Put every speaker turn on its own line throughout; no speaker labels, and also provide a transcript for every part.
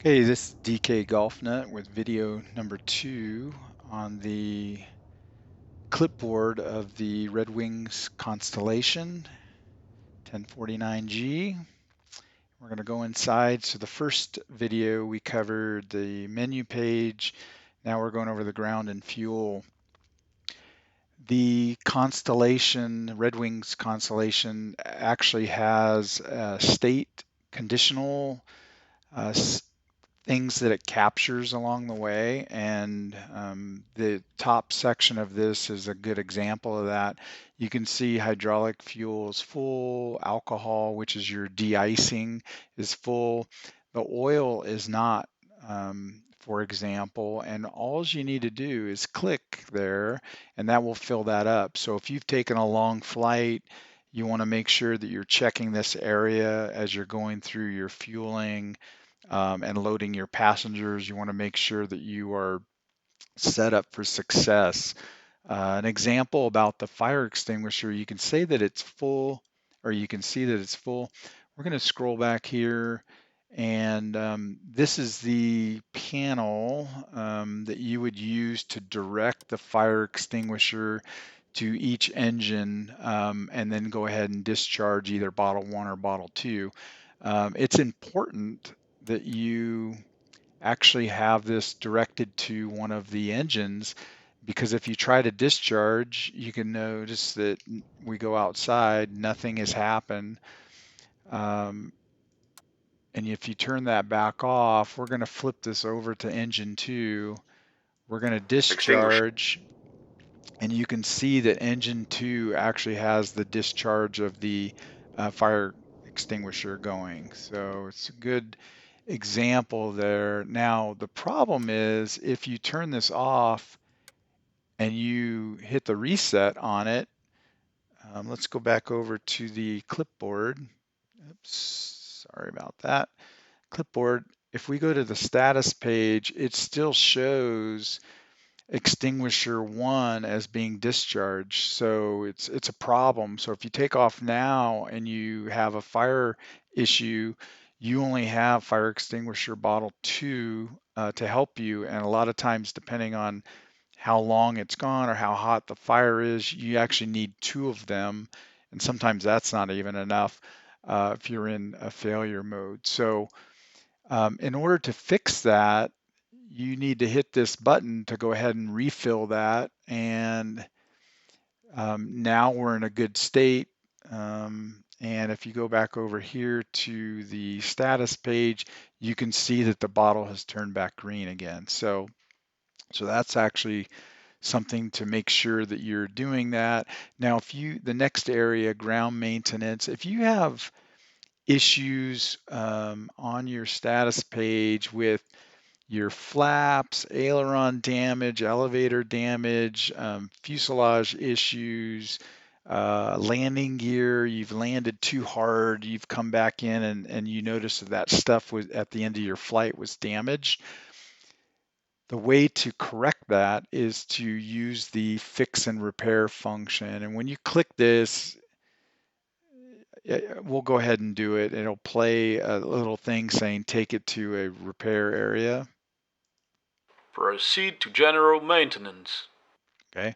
Okay, this is DK Golf Nut with video number 2 on the clipboard of the Redwing's Constellation 1049G. We're going to go inside. So the first video we covered the menu page. Now we're going over the ground and fuel. The Constellation, Redwing's Constellation, actually has a state conditional uh, things that it captures along the way, and the top section of this is a good example of that. You can see hydraulic fuel is full, alcohol, which is your de-icing, is full. The oil is not, for example, and all you need to do is click there and that will fill that up. So if you've taken a long flight, you want to make sure that you're checking this area as you're going through your fueling and loading your passengers. You want to make sure that you are set up for success. An example about the fire extinguisher, you can say that it's full, or you can see that it's full. We're going to scroll back here, and this is the panel that you would use to direct the fire extinguisher to each engine, and then go ahead and discharge either bottle 1 or bottle 2. It's important that you actually have this directed to one of the engines, because if you try to discharge, you can notice that we go outside, nothing has happened. Um, and if you turn that back off, we're going to flip this over to engine 2. We're going to
Extinguisher.
discharge, and you can see that engine 2 actually has the discharge of the fire extinguisher going. So it's a good example there. Now, the problem is if you turn this off and you hit the reset on it, let's go back over to the clipboard. Oops, sorry about that. Clipboard, if we go to the status page, it still shows extinguisher 1 as being discharged. So it's a problem. So if you take off now and you have a fire issue, you only have fire extinguisher bottle 2 to help you. And a lot of times, depending on how long it's gone or how hot the fire is, you actually need 2 of them. And sometimes that's not even enough if you're in a failure mode. So in order to fix that, you need to hit this button to go ahead and refill that. And now we're in a good state. And if you go back over here to the status page, you can see that the bottle has turned back green again. So that's actually something to make sure that you're doing that. Now, the next area, ground maintenance, if you have issues on your status page with your flaps, aileron damage, elevator damage, fuselage issues, landing gear, you've landed too hard, you've come back in and you notice that stuff was at the end of your flight was damaged. The way to correct that is to use the fix and repair function. And when you click this, we'll go ahead and do it. It'll play a little thing saying take it to a repair area.
Proceed to general maintenance.
Okay.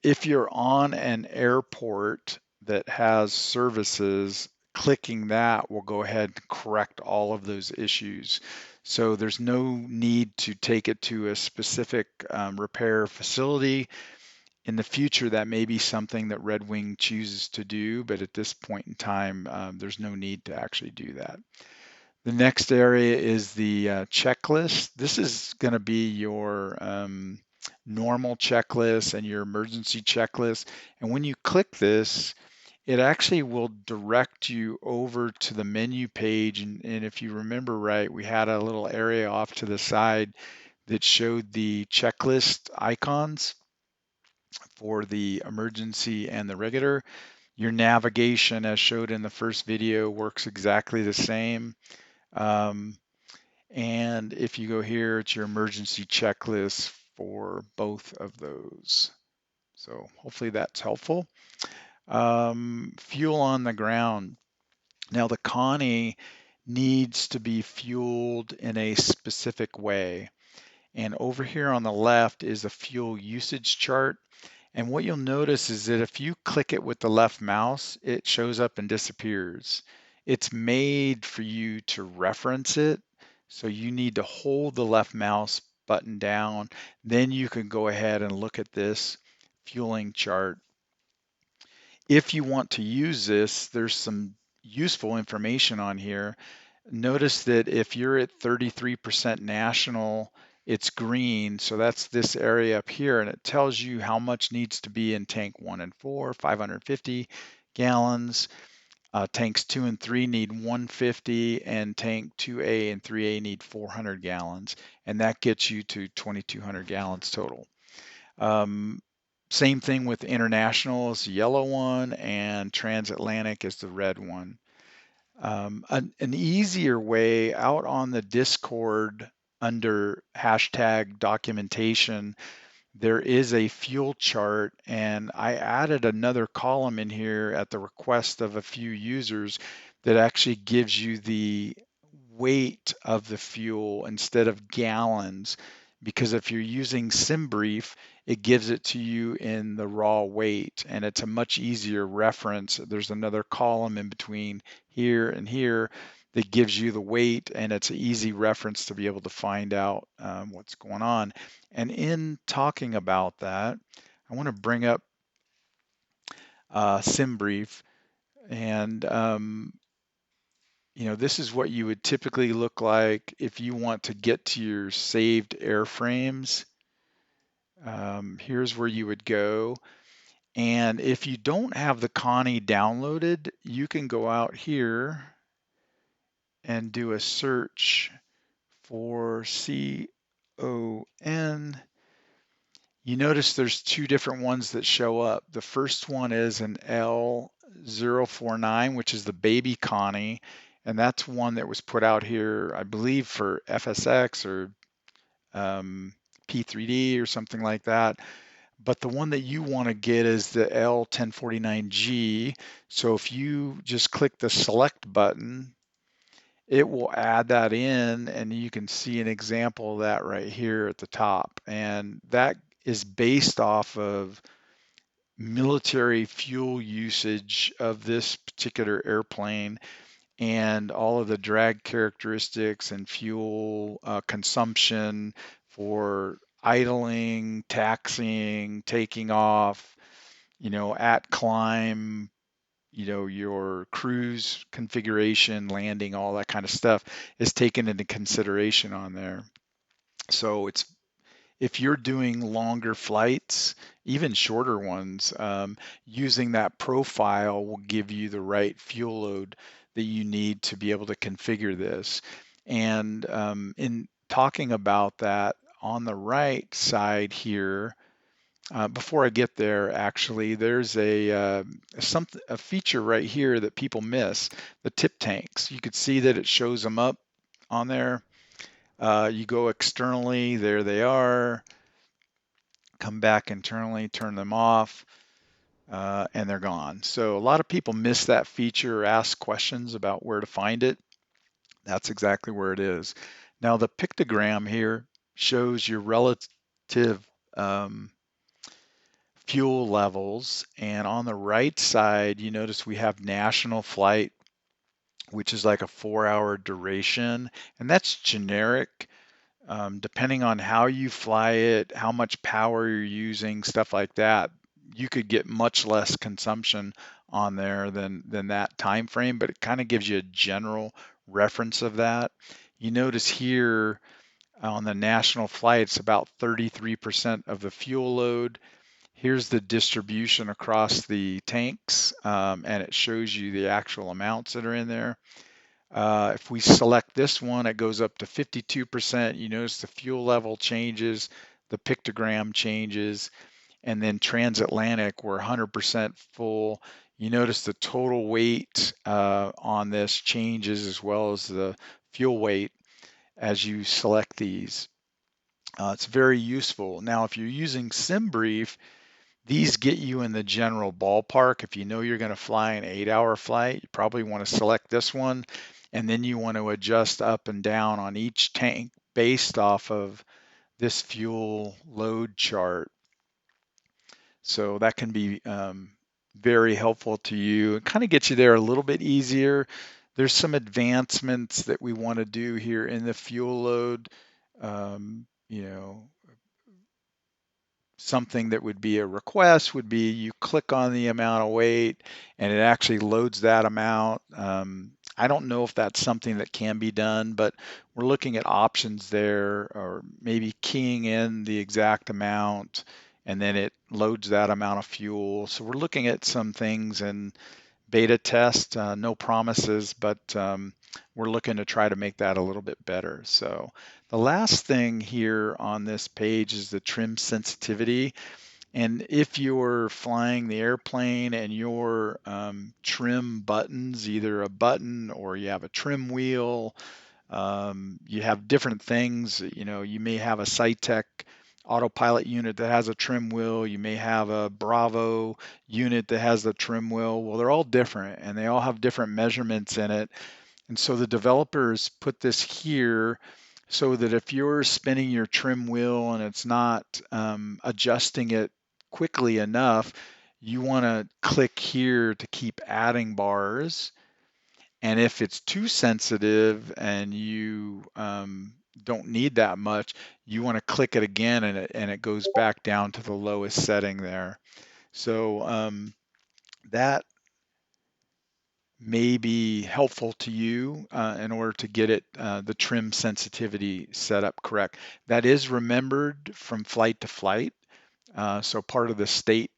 If you're on an airport that has services, clicking that will go ahead and correct all of those issues. So there's no need to take it to a specific repair facility. In the future, that may be something that Redwing chooses to do, but at this point in time, there's no need to actually do that. The next area is the checklist. This is going to be your normal checklist and your emergency checklist. And when you click this, it actually will direct you over to the menu page. And if you remember right, we had a little area off to the side that showed the checklist icons for the emergency and the regular. Your navigation, as showed in the first video, works exactly the same. And if you go here, it's your emergency checklist for both of those. So hopefully that's helpful. Fuel on the ground. Now the Connie needs to be fueled in a specific way. And over here on the left is a fuel usage chart. And what you'll notice is that if you click it with the left mouse, it shows up and disappears. It's made for you to reference it. So you need to hold the left mouse button down. Then you can go ahead and look at this fueling chart. If you want to use this, there's some useful information on here. Notice that if you're at 33% national, it's green. So that's this area up here, and it tells you how much needs to be in tank 1 and 4, 550 gallons. Tanks 2 and 3 need 150, and tank 2A and 3A need 400 gallons. And that gets you to 2,200 gallons total. Same thing with international is the yellow one, and transatlantic is the red one. An easier way out on the Discord under hashtag documentation, there is a fuel chart, and I added another column in here at the request of a few users that actually gives you the weight of the fuel instead of gallons. Because if you're using SimBrief, it gives it to you in the raw weight, and it's a much easier reference. There's another column in between here and here that gives you the weight, and it's an easy reference to be able to find out what's going on. And in talking about that, I want to bring up SimBrief, and this is what you would typically look like if you want to get to your saved airframes. Here's where you would go. And if you don't have the Connie downloaded, you can go out here and do a search for CON. You notice there's two different ones that show up. The first one is an L1049, which is the baby Connie, and that's one that was put out here, I believe, for FSX or P3D or something like that. But the one that you want to get is the L1049G. So if you just click the select button, it will add that in, and you can see an example of that right here at the top. And that is based off of military fuel usage of this particular airplane and all of the drag characteristics and fuel consumption for idling, taxiing, taking off, at climb, your cruise configuration, landing, all that kind of stuff is taken into consideration on there. So if you're doing longer flights, even shorter ones, using that profile will give you the right fuel load that you need to be able to configure this. And in talking about that, on the right side here, before I get there, actually, there's a feature right here that people miss: the tip tanks. You could see that it shows them up on there. You go externally, there they are. Come back internally, turn them off, and they're gone. So a lot of people miss that feature or ask questions about where to find it. That's exactly where it is. Now the pictogram here shows your relative fuel levels, and on the right side you notice we have national flight, which is like a 4-hour duration, and that's generic. Depending on how you fly it, how much power you're using, stuff like that, you could get much less consumption on there than that time frame, but it kind of gives you a general reference of that. You notice here on the national flights, about 33% of the fuel load. Here's the distribution across the tanks, and it shows you the actual amounts that are in there. If we select this one, it goes up to 52%. You notice the fuel level changes, the pictogram changes, and then transatlantic, we're 100% full. You notice the total weight on this changes as well as the fuel weight as you select these. It's very useful. Now, if you're using SimBrief, These get you in the general ballpark. If you know you're going to fly an 8-hour flight, you probably want to select this one, and then you want to adjust up and down on each tank based off of this fuel load chart. So that can be very helpful to you. It kind of gets you there a little bit easier. There's some advancements that we want to do here in the fuel load. You know, something that would be a request would be you click on the amount of weight and it actually loads that amount. I don't know if that's something that can be done, but we're looking at options there, or maybe keying in the exact amount and then it loads that amount of fuel. So we're looking at some things in beta test, no promises, but we're looking to try to make that a little bit better. So the last thing here on this page is the trim sensitivity. And if you're flying the airplane and your trim buttons, either a button or you have a trim wheel, you have different things. You know, you may have a SciTech autopilot unit that has a trim wheel. You may have a Bravo unit that has the trim wheel. Well, they're all different and they all have different measurements in it. And so the developers put this here so that if you're spinning your trim wheel and it's not adjusting it quickly enough, you want to click here to keep adding bars. And if it's too sensitive and you don't need that much, you want to click it again and it goes back down to the lowest setting there. So that may be helpful to you in order to get it the trim sensitivity set up correct. That is remembered from flight to flight. So part of the state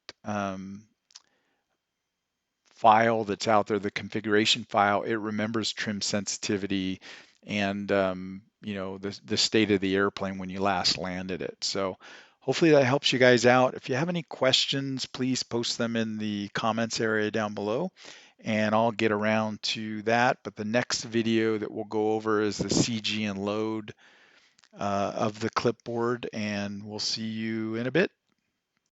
file that's out there, the configuration file, it remembers trim sensitivity and you know the state of the airplane when you last landed it. So hopefully that helps you guys out. If you have any questions, please post them in the comments area down below and I'll get around to that. But the next video that we'll go over is the CG and load of the clipboard, and we'll see you in a bit.